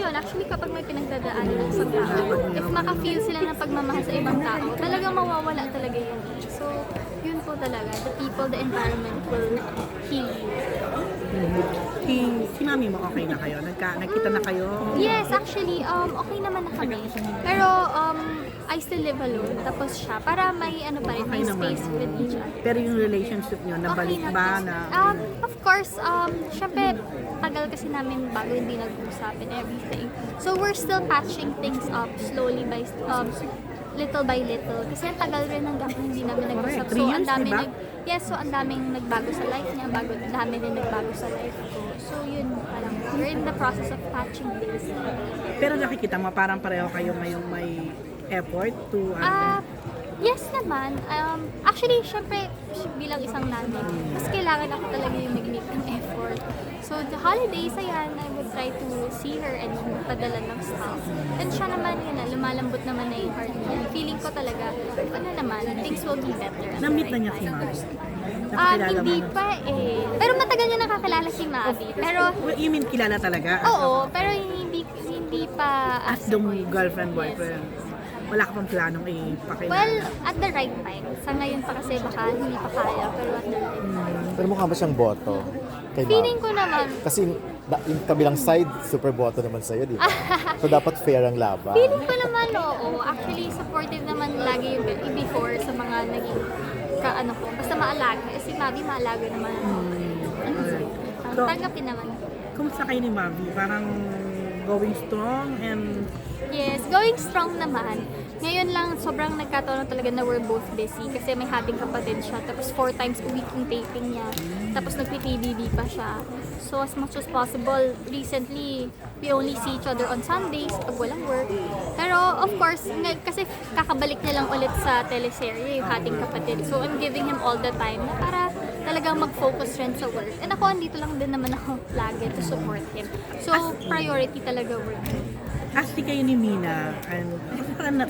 yun, actually kapag may pinagdadaanan ng isang tao, if maka-feel sila ng pagmamahal sa ibang tao, talagang mawawala talaga yun. So, yun po talaga. The people, the environment will heal you. Si mami mo okay na kayo? Nagkita na kayo? Yes, actually, okay naman na kami. Pero, I still live alone. Tapos siya, para may ano pa rin, may Okay naman. space with each other. Pero yung relationship nyo, nabalik Okay ba naman. na? Of course, syempre, tagal kasi namin bago hindi nag-usap and everything. So, we're still patching things up slowly by, little by little. Kasi ang tagal rin ng gap hindi namin nag-usap. Correct. 3 years, diba? So ang daming nagbago sa life niya, dami din nagbago sa life ko. So, yun, parang, we're in the process of patching things. Pero nakikita mo, parang pareho kayo ngayong may effort to Yes naman. Actually, syempre, bilang isang nanay, mas kailangan ako talaga yung nag-make ng effort. So, the holidays, ayan, I would try to see her and padala ng stuff. And siya naman, yun na, lumalambot naman na yung heart niya. Feeling ko talaga, ano naman, things will be better. na-meet na niya si mami? Nakakilala Hindi mo na? pa eh. Pero matagal niya nakakilala si Mavi. Pero, You mean kilala talaga? oo, pero hindi pa As the girlfriend, boyfriend? Wala ka pang planong ipakilala? Well, at the right time. Sa ngayon pa kasi baka hindi pa kaya, pero at the right time. Pero mukha ba siyang boto kay Feeling ma'am? ko naman, Kasi yung kabilang side, super boto naman sa'yo, di ba? So dapat fair ang laban. feeling ko naman, oo. Actually, supportive naman lagi yung before sa mga naging kaano ko. Basta maalaga. Eh, si Mavi maalaga naman. So, Tanggapin naman. kumusta kayo ni mami? Parang going strong and Yes, going strong naman. Ngayon lang, sobrang nagkataon talaga na we're both busy kasi may habing kapatid siya. Tapos 4 times a week yung taping niya. Tapos nagpi-PBB pa siya. So as much as possible, recently, we only see each other on Sundays pag walang work. Pero of course, kasi kakabalik niya lang ulit sa teleserye, yung Hating Kapatid. So I'm giving him all the time na para talagang mag-focus rin sa work. And ako, andito lang din naman ako lagi to support him. So priority talaga work. Asti kayo ni Mina and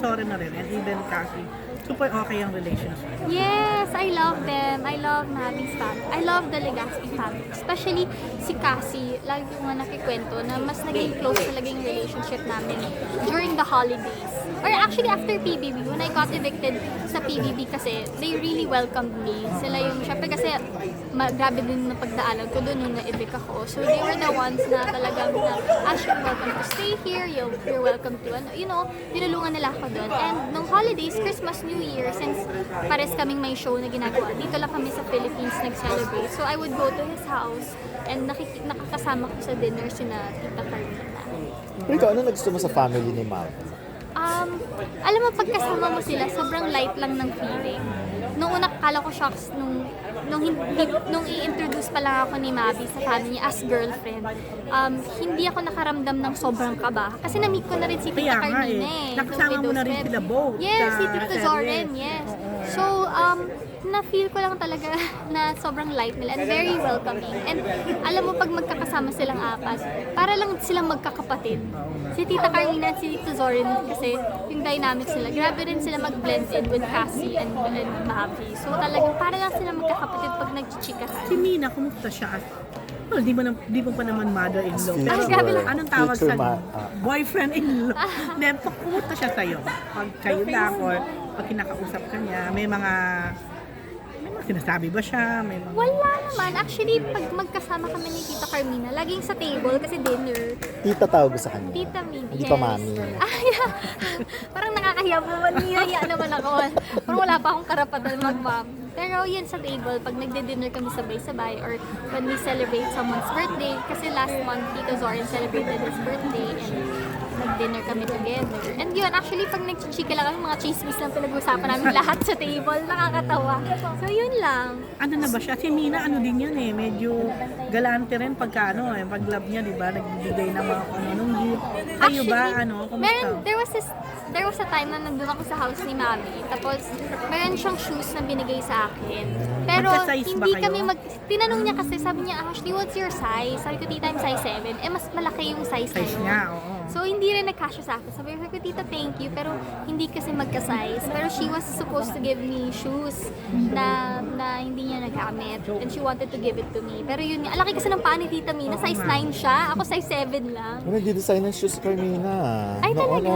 sorry na rin and even Cassie, super okay ang relationship. Yes, I love them. I love Mavi's family. I love the Legaspi family. Especially si Cassie, lagi ko nga nakikwento na mas naging close talaga yung relationship namin during the holidays. Or actually after PBB, when I got evicted sa PBB kasi, they really welcomed me. Sila yung, syempre kasi grabe din na pagdaanan ko doon nung na-evict ako. So they were the ones na talagang na, Ash, you're welcome to stay here, you're welcome to, you know, tinulungan nila ako doon. And nung holidays, Christmas, New Year, since pares kaming may show na ginagawa, dito lang kami sa Philippines nag-celebrate. So I would go to his house and nakakasama ko sa dinner sina Tita Carmina. Pero ikaw, ano nagusto mo sa family ni ma'am? Alam mo, pagkasama mo sila, sobrang light lang ng feeling. Nung una, kala ko shocks nung i-introduce pa lang ako ni Mavi sa family niya as girlfriend. Hindi ako nakaramdam ng sobrang kaba. Kasi na-meet ko na rin si Tita Kaya nga Carmina nakasama mo na rin sila both. Yes, sa si Tita serye. Zoren, yes. So, na-feel ko lang talaga na sobrang light nila and very welcoming. And alam mo, pag magkakasama silang apat, para lang silang magkakapatid. Si Tita Carmina at si Tita Zoren kasi yung dynamics nila, grabe rin sila mag-blend in with Cassie and Mavi. So talagang para lang sila magkakapatid pag nagchichikahan. Si Mina, kumusta siya? Well, di mo pa naman mother-in-law. Future. Pero grabe lang. anong tawag Future sa boyfriend-in-law? Then, kumusta siya sa'yo? Pag kayo lang or pag kinakausap ka niya, may mga sinasabi ba siya? May mga... Wala naman. Actually, pag magkasama kami ni Tita Carmina, laging sa table kasi dinner. Tita tawag sa kanya. Tita Min, Hindi yes. pa mami. Yeah. Parang nakakahiya po. Nihiya naman ako. Parang wala pa akong karapatan mag-mom. Pero yun sa table, pag nagde-dinner kami sabay-sabay or when we celebrate someone's birthday, kasi last month, Tito Zorin celebrated his birthday and nag-dinner kami together. And yun, actually, pag nagchichika lang kami, mga chismis lang pinag-usapan namin lahat sa table. Nakakatawa. So yun lang. Ano na ba siya? Si Mina, ano din yun medyo galante rin pagka pag love niya, di ba? Nagbibigay ng mga anong gift. Kayo ba, kumusta? There was a time na nandun ako sa house ni Mami. Tapos, meron siyang shoes na binigay sa akin. Pero, Magka-size ba hindi kayo? kami tinanong niya kasi, sabi niya, Ashley, what's your size? Sabi ko, tita, I'm size 7. Eh, mas malaki yung size Size ngayon. niya, oo. So, hindi rin nagkasya sa akin. Sabi ko, tita, thank you. Pero, hindi kasi magka-size. Pero, she was supposed to give me shoes na hindi niya nagamit. And she wanted to give it to me. Pero yun, ang laki kasi ng paa ni Tita Mina. Size 9 siya. Ako size 7 lang. Ano, nag-design ng shoes si Carmina. Ay, talaga?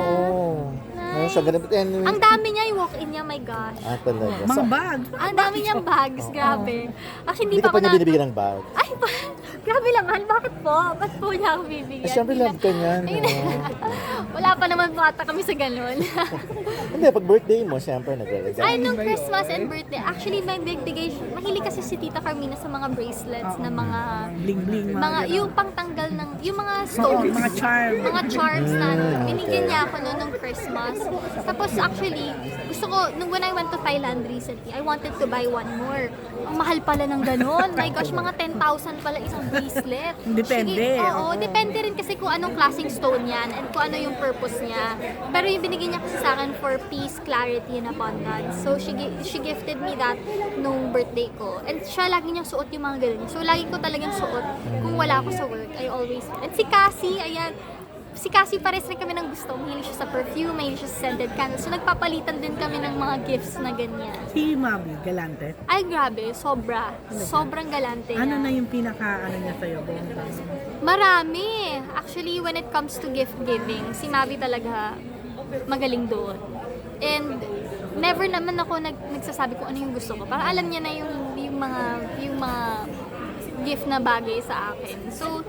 Ano siya, ganun. Anyway. Ang dami niya, yung walk-in niya, my gosh. Talaga. Mga bag. Ang dami niyang bags, grabe. Actually, Hindi ka pa niya binibigyan ng bag. Ay, grabe naman, bakit po? Ba't po niya ako bibigyan? Siyempre, love ka niyan. Ay, no? wala pa naman bata kami sa ganun. Hindi, pag birthday mo, siyempre, naglalagay. Ay, nung Christmas and birthday, actually, may bigay, mahilig kasi si Tita Carmina sa mga bracelets na mga, Bling-bling. yung pangtanggal ng, yung mga stones. Mga charm. Mga charms na, binigyan okay. niya ako noon nung Christmas. Tapos actually, gusto ko, when I went to Thailand recently, I wanted to buy one more. Ang mahal pala ng ganun. My gosh, mga 10,000 pala isang bracelet. Depende. Sige, oo, depende rin kasi kung anong klaseng stone yan and kung ano yung purpose niya. Pero yung binigyan niya kasi sa akin for peace, clarity, and abundance. So, she gifted me that nung birthday ko. And siya lagi niyang suot yung mga ganun. So, lagi ko talagang suot. Kung wala ako sa work, I always... And si Cassie, ayan, si Cassie pares rin kami ng gusto. Mahilig siya sa perfume, mahilig siya sa scented candles. So, nagpapalitan din kami ng mga gifts na ganyan. Si Mami, galante. Ay, grabe. Sobra. Sobrang galante Ano niya. na yung pinaka, niya sa'yo? Bongga? Marami. Actually, when it comes to gift giving, si Mavi talaga magaling doon. And never naman ako nagsasabi kung ano yung gusto ko. Para alam niya na yung mga gift na bagay sa akin. So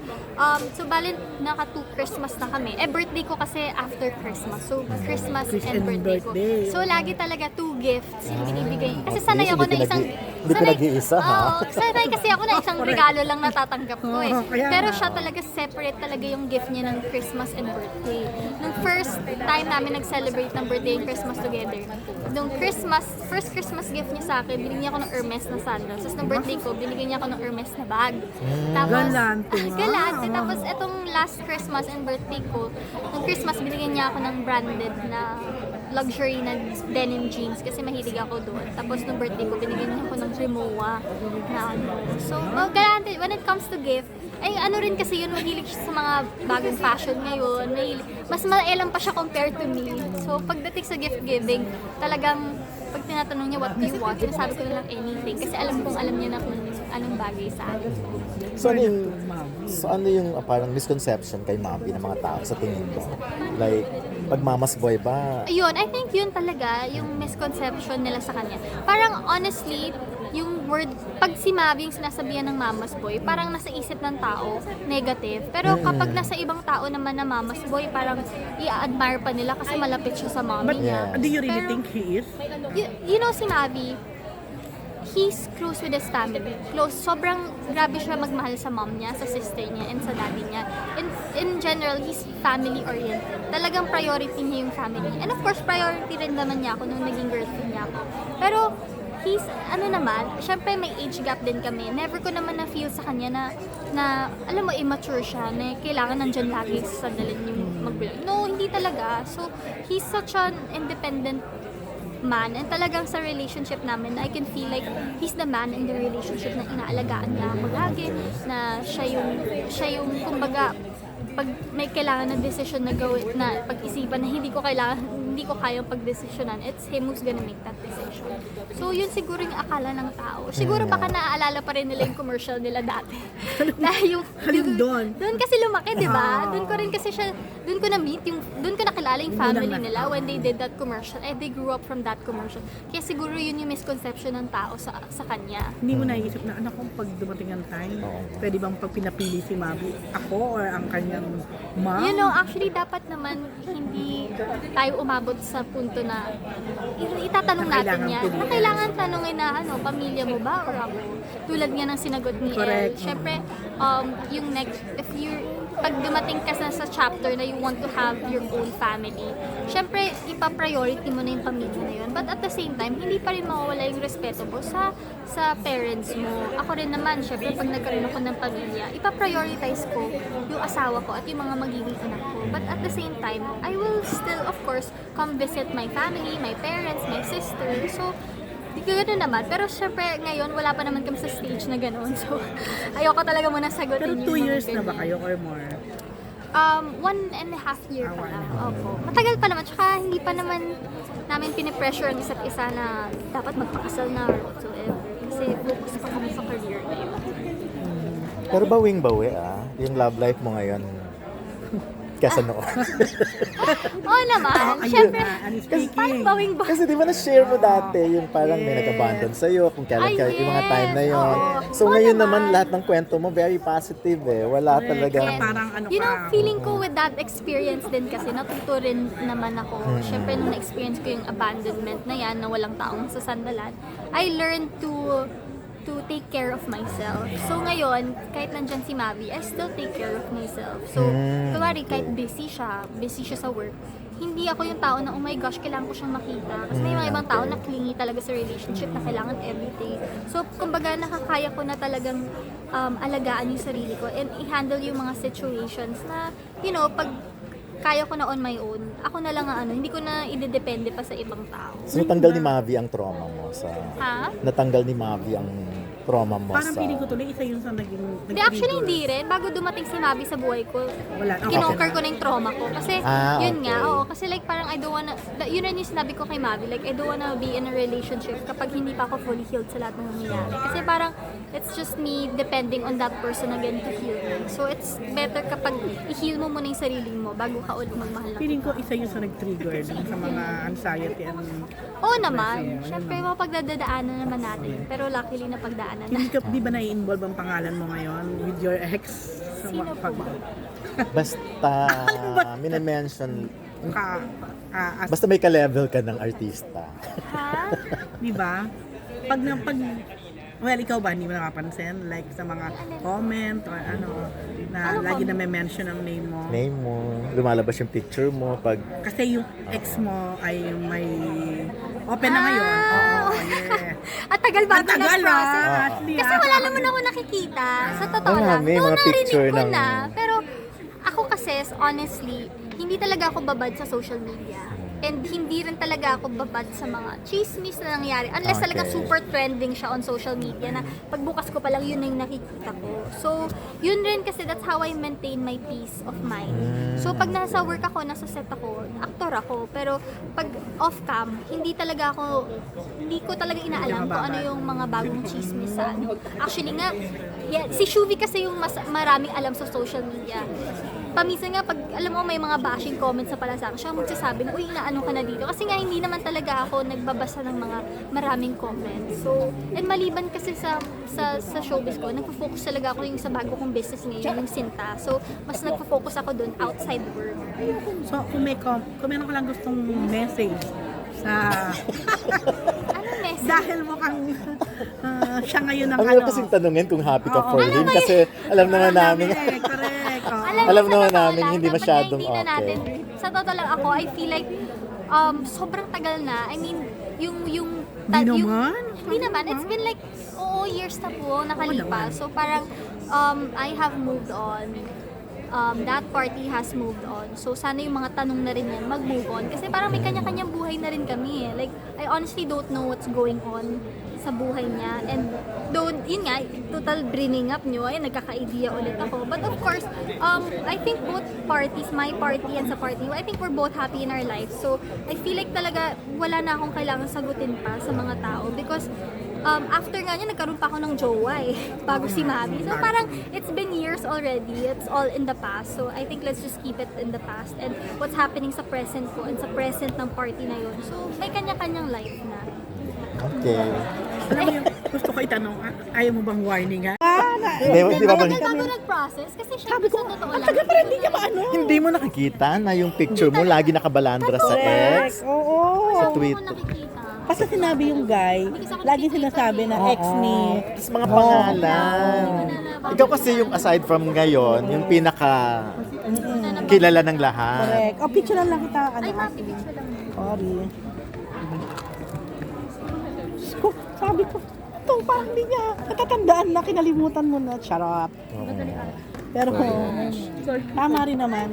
bali naka 2 Christmas na kami. Birthday ko kasi after Christmas. So, Christmas and birthday ko. So, lagi talaga 2 gifts yung binibigay. Kasi Okay, sanay so ako di na isang... Hindi pinag-iisa, ha? Oo, sanay kasi ako na isang regalo lang natatanggap ko eh. Oo, kaya Pero nga. siya talaga separate talaga yung gift niya ng Christmas and birthday. Nung first time namin nag-celebrate ng birthday and Christmas together, nung first Christmas gift niya sa akin, binigyan niya ako ng Hermes na sandals. Tapos nung birthday ko, binigyan niya ako ng Hermes na bag. Tapos, Galante nga. galante. Tapos etong last Christmas and birthday ko, nung Christmas, binigyan niya ako ng branded na luxury na denim jeans kasi mahilig ako doon. Tapos nung birthday ko, binigyan niya ako ng Rimowa na ano. So, galante. When it comes to gift, ay ano rin kasi yun, mahilig siya sa mga bagong fashion ngayon. Mas maelam pa siya compared to me. So, pagdating sa gift giving, talagang pag tinatanong niya what do you want, sinasabi ko na lang anything. Kasi alam niya na kung anong bagay sa akin. So ano yung parang misconception kay Mami ng mga tao sa tingin mo? Like, pag mama's boy ba? Ayun, I think yun talaga yung misconception nila sa kanya. Parang honestly, yung word, pag si Mavi yung sinasabihan ng mama's boy, parang nasa isip ng tao, negative. Pero kapag nasa ibang tao naman na mama's boy, parang i-admire pa nila kasi malapit siya sa mommy niya. Do you really Pero, think he is? You know si Mavi, he's close with his family. Close. Sobrang grabe siya magmahal sa mom niya, sa sister niya, and sa daddy niya. In general, he's family-oriented. Talagang priority niya yung family. And of course, priority rin naman niya ako nung naging girlfriend niya ako. Pero, he's, syempre may age gap din kami. Never ko naman na-feel sa kanya na alam mo, immature siya, na kailangan nandyan lagi sa sandalin yung magbilang. No, hindi talaga. So, he's such an independent man, and talagang sa relationship namin, I can feel like he's the man in the relationship na inaalagaan niya ako lagi, na siya yung kumbaga, pag may kailangan na decision na gawin, na pag-isipan na hindi ko kayang pagdesisyonan, it's him who's gonna make that decision. So, yun siguro yung akala ng tao. Siguro baka naaalala pa rin nila yung commercial nila dati. Na Halin doon. Doon kasi lumaki, di ba? Doon ko rin kasi siya, doon ko na-meet, doon ko nakilala yung family nila when they did that commercial. They grew up from that commercial. Kaya siguro yun yung misconception ng tao sa kanya. Hindi mo naisip na, anak kung pag dumating ang time, pwede bang pag pinapili si Mami, ako or ang kanyang mom? You know, actually, dapat naman hindi tayo umabot sa punto na itatanong natin yan. Na kailangan tanongin na, pamilya mo ba or ako? Tulad nga ng sinagot ni El. Correct. Siyempre, yung next, pag dumating ka sa chapter na you want to have your own family, syempre, ipa-priority mo na yung pamilya na yun. But at the same time, hindi pa rin mawawala yung respeto mo sa parents mo. Ako rin naman, syempre, pag nagkaroon ako ng pamilya, ipa-prioritize ko yung asawa ko at yung mga magiging anak ko. But at the same time, I will still, of course, come visit my family, my parents, my sister. So, di ko gano'n naman. Pero syempre, ngayon, wala pa naman kami sa stage na gano'n. So, ayoko talaga muna sagutin Pero yung 2 mga years na ba ganyan. kayo or more? 1.5 year pa lang. Opo. Matagal pa naman. Tsaka hindi pa naman namin pinipressure ang isa't isa na dapat magpakasal na or whatsoever. Kasi focus pa kami sa career na yun. Pero bawing-bawi yung love life mo ngayon. Kesa noon. Oo naman. Ayun, Siyempre, ano speaking. parang bawing-bawing. Kasi di ba na-share mo dati yung parang may nag-abandon sa'yo kung kailan Ay, yung mga time na yes. yon. Oo. So Oo ngayon naman. naman lahat ng kwento mo very positive Wala Correct. talaga. Kaya parang ano You know, ka, feeling ko with that experience din kasi natuto rin naman ako. Siyempre, nung na-experience ko yung abandonment na yan, na walang taong sasandalan, I learned to take care of myself. So ngayon, kahit nandyan si Mavi, I still take care of myself. So, kumari, kahit busy siya sa work, hindi ako yung tao na, oh my gosh, kailangan ko siyang makita. Kasi may mga ibang tao na clingy talaga sa relationship na kailangan everyday. So, kumbaga, nakakaya ko na talagang alagaan yung sarili ko and i-handle yung mga situations na, you know, pag kaya ko na on my own, ako na lang ang hindi ko na idedepende pa sa ibang tao. So natanggal ni Mavi ang trauma mo sa... Ha? Natanggal ni Mavi ang trauma mo parang sa... feeling ko tuloy isa yun sa naging Hindi, actually hindi rin. Bago dumating si Mavi sa buhay ko, Wala. kinonquer ko na yung trauma ko. Kasi, yun okay. nga, kasi like parang I don't wanna, yun rin yung sinabi ko kay Mavi, like I don't wanna be in a relationship kapag hindi pa ako fully healed sa lahat ng nangyayari. Kasi parang, it's just me depending on that person again to heal me. So, it's better kapag i-heal mo muna yung sarili mo bago ka ulit magmahal ng Feeling ko isa yun sa nag-trigger dun sa mga anxiety and Oo naman. Siyempre, mapagdadaanan naman natin. Pero luckily na pagdaanan na. hindi ka, di ba nai-involve ang pangalan mo ngayon with your ex? Sa Sino po ba? Basta minimension... Ka, Basta may ka-level ka ng artista. Ha? di ba? Well, ikaw ba, hindi mo nakapansin? Like sa mga comment or ano, na Ano lagi comment? na may mention ang name mo. Name mo, lumalabas yung picture mo pag... Kasi yung ex mo ay may open na ngayon. Oo, yeah. At tagal ba Ang ito tagal nag-process? Ashley, Kasi wala naman ako nakikita. Sa totoo Wala, lang. may Though mga narinig picture ko ng- na. Pero ako kasi, honestly, hindi talaga ako babad sa social media. And hindi rin talaga ako babad sa mga chismis na nangyari. Unless Okay. talaga super trending siya on social media na pagbukas ko pa lang yun na yung nakikita ko. So, yun rin kasi that's how I maintain my peace of mind. So, pag nasa work ako, nasa set ako, aktor ako. Pero pag off-cam, hindi ko talaga inaalam kung ano yung mga bagong chismis sa ano. Actually nga, si Shuvi kasi yung maraming alam sa social media. Paminsan nga, pag alam mo may mga bashing comments sa pala sa akin, siya ang magsasabi na, uy, naano ka na dito. Kasi nga, hindi naman talaga ako nagbabasa ng mga maraming comments. So, and maliban kasi sa showbiz ko, nagpo-focus talaga ako yung sa bago kong business ngayon, yung Sinta. So, mas nagpo-focus ako dun outside work. So, kung meron ka lang gustong message sa... Anong message? dahil mukhang siya ngayon ang Ang ano. hirap kasing tanungin kung happy ka for him kasi alam naman namin... Correct. Oo. Alam mo, sa naman totoo namin, lang, hindi dapat masyadong nga hindi na okay. natin, sa totoo lang ako, I feel like, sobrang tagal na. I mean, Hindi naman. Hindi naman. It's been like, years na po nakalipas. So parang, I have moved on. That party has moved on. So sana yung mga tanong na rin yan, mag-move on. Kasi parang may kanya-kanyang buhay na rin kami. Like, I honestly don't know what's going on sa buhay niya. And though, yun nga, total bringing up nyo, ay nagkaka-idea ulit ako. But of course, I think both parties, my party and sa party, I think we're both happy in our lives. So, I feel like talaga wala na akong kailangan sagutin pa sa mga tao. Because, after nga niya, nagkaroon pa ako ng jowa bago si Mami. So parang, it's been years already. It's all in the past. So I think let's just keep it in the past. And what's happening sa present ko and sa present ng party na yun. So may kanya-kanyang life na. Okay. Alam mo yung gusto ko itanong, ayaw mo bang warning ha? Hindi ba Matagal bago nag-process kasi syempre sa totoo lang. Taga pa rin hindi niya maano. Hindi mo nakikita na yung picture mo lagi nakabalandra sa ex, Oo. sa Hindi ko Twitter. nakikita. Basta sinabi yung guy, lagi sinasabi na ex ni... Tapos mga pangalan. Ikaw kasi yung aside from ngayon, yung pinaka kilala ng lahat. Correct. O, picture lang kita. Ay, Mami, picture lang. Sorry. Ko, sabi ko, ito parang hindi niya natatandaan na kinalimutan mo na. Charot. Oo. Pero, tama rin naman.